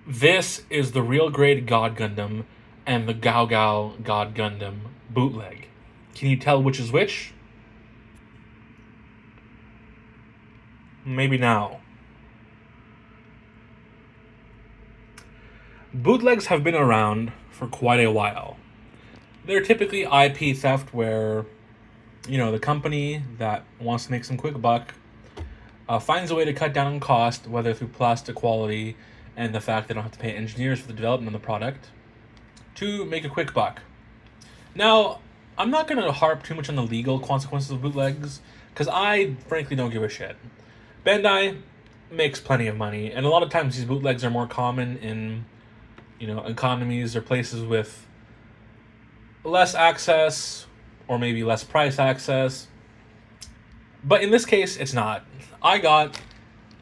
This is the real grade God Gundam and the GaoGao God Gundam bootleg. Can you tell which is which? Maybe now. Bootlegs have been around for quite a while. They're typically IP theft where, the company that wants to make some quick buck finds a way to cut down on cost, whether through plastic quality and the fact they don't have to pay engineers for the development of the product, to make a quick buck. Now, I'm not going to harp too much on the legal consequences of bootlegs, because I frankly don't give a shit. Bandai makes plenty of money, and a lot of times these bootlegs are more common in, economies or places with less access or maybe less price access. But in this case, it's not. I got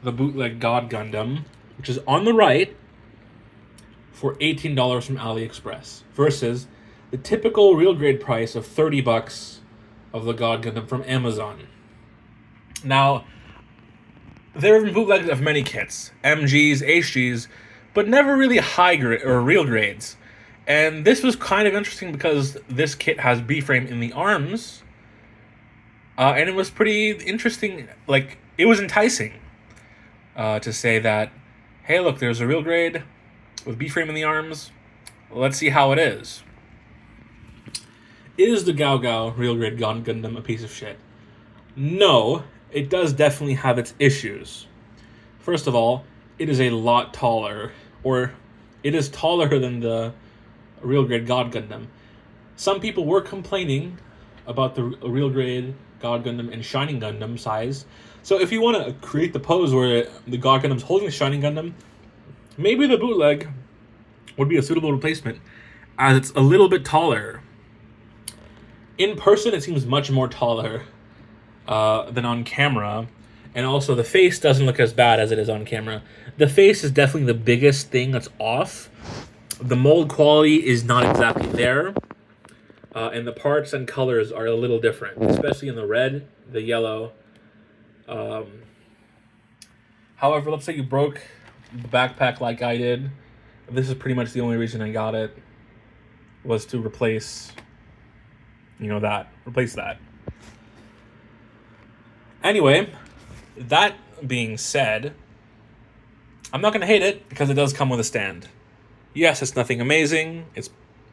the bootleg God Gundam, which is on the right, for $18 from AliExpress versus the typical real grade price of $30 of the God Gundam from Amazon. Now, there have been bootlegs of many kits, MGs, HGs, but never really high grade or real grades. And this was kind of interesting because this kit has B-frame in the arms, and it was pretty interesting. Like, it was enticing to say that, hey, look, there's a real grade with B-frame in the arms. Let's see how it is. Is the GaoGao real grade Gundam a piece of shit? No, it does definitely have its issues. First of all, it is a lot taller, or it is taller than the real grade God Gundam. Some people were complaining about the real grade God Gundam and Shining Gundam size. So if you want to create the pose where the God Gundam's holding the Shining Gundam, maybe the bootleg would be a suitable replacement, as it's a little bit taller. In person, it seems much more taller than on camera, and also the face doesn't look as bad as it is on camera. The face is definitely the biggest thing that's off. The mold quality is not exactly there, and the parts and colors are a little different, especially in the red, the yellow. However, let's say you broke the backpack like I did. This is pretty much the only reason I got it, was to replace that. Anyway, that being said, I'm not going to hate it because it does come with a stand. Yes, it's nothing amazing,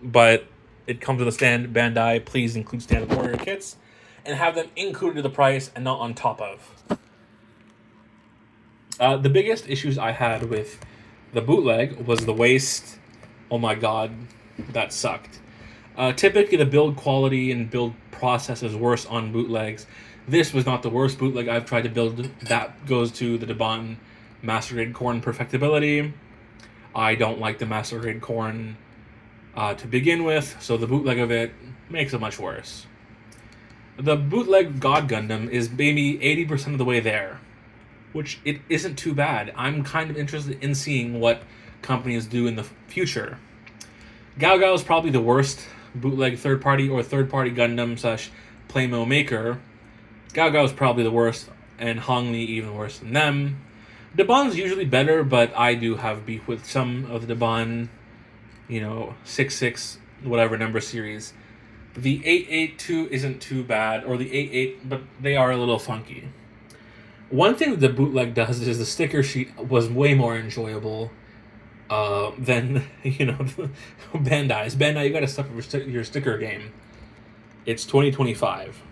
but it comes with a stand. Bandai, please include stand warrior kits and have them included in the price and not on top of. The biggest issues I had with the bootleg was the waist. Oh my god, that sucked. Typically, the build quality and build process is worse on bootlegs. This was not the worst bootleg I've tried to build. That goes to the Debon Master Grade Corn perfectibility. I don't like the Master Grade Corn to begin with, so the bootleg of it makes it much worse. The bootleg God Gundam is maybe 80% of the way there, which it isn't too bad. I'm kind of interested in seeing what companies do in the future. GaoGao is probably the worst bootleg third-party Gundam / Playmo maker. GaoGao is probably the worst, and Hongli even worse than them. Debon's usually better, but I do have beef with some of the Debon, 6.6, whatever number series. The 8.8.2 isn't too bad, or the 8.8, but they are a little funky. One thing the bootleg does is the sticker sheet was way more enjoyable than Bandai's. Bandai, you gotta step up your sticker game. It's 2025.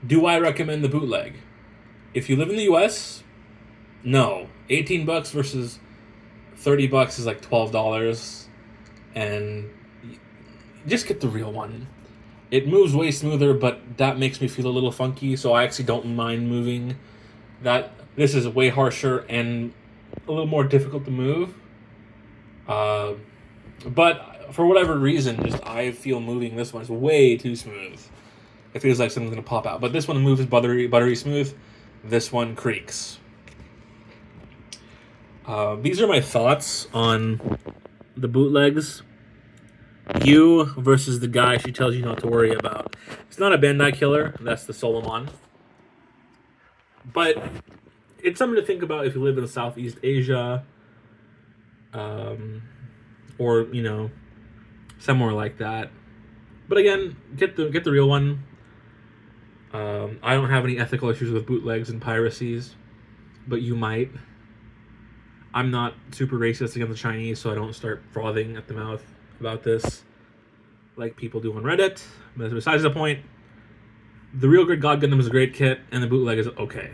Do I recommend the bootleg? If you live in the US, no. $18 versus $30 is like $12, and just get the real one. It moves way smoother, but that makes me feel a little funky, so I actually don't mind moving. This is way harsher and a little more difficult to move. But for whatever reason, I feel moving this one is way too smooth. It feels like something's gonna pop out. But this one moves buttery smooth. This one creaks. These are my thoughts on the bootlegs. You versus the guy she tells you not to worry about. It's not a Bandai killer. That's the Solomon. But it's something to think about if you live in Southeast Asia. or somewhere like that. But again, get the real one. I don't have any ethical issues with bootlegs and piracies, but you might. I'm not super racist against the Chinese, so I don't start frothing at the mouth about this like people do on Reddit. But besides the point, the real good God Gundam is a great kit, and the bootleg is okay.